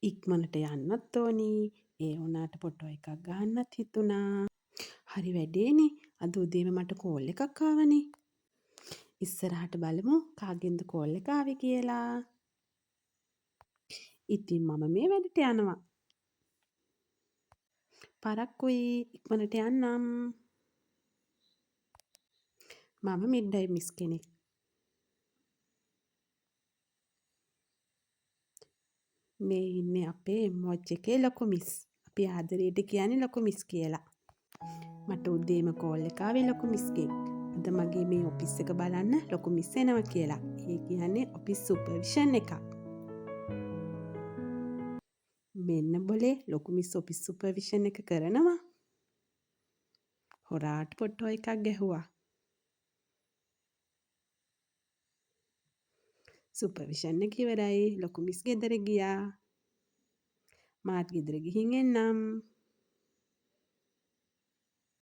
ඉක්මනට යන්නත් ඕනි. ඒ වුණාට ෆොටෝ එකක් ගන්නත් හිතුණා. හරි වැඩේනේ. අද උදේම මට කෝල් එකක් ආවනේ. ඉස්සරහට බලමු කාගෙන්ද කෝල් එක ආවේ කියලා. ඉතින් මම මේ වැඩට යනවා. පරක්කුයි ඉක්මනට යන්නම්. මම මිඩ්ඩයි මිස් කෙනෙක්. මේ ඉන්නේ අපේ මොච් එකේ ලොකු මිස්. අපි ආදරේට කියන්නේ ලොකු මිස් කියලා. මට උදේම කෝල් එක ආවේ ලොකු මිස්ගෙන්. අද මගේ මේ ඔෆිස් එක බලන්න ලොකු මිස් එනවා කියලා. ඒ කියන්නේ ඔෆිස් සුපර්විෂන් එකක්. මෙන්න බොලේ ලොකු මිස් ඔෆිස් සුපර්විෂන් එක කරනවා. හොරාට ෆොටෝ එකක් ගැහුවා. සුපර්විෂන් එක ඉවරයි. ලොකු මිස් ගෙදර ගියා. මාත් ගෙදර ගිහින් එන්නම්.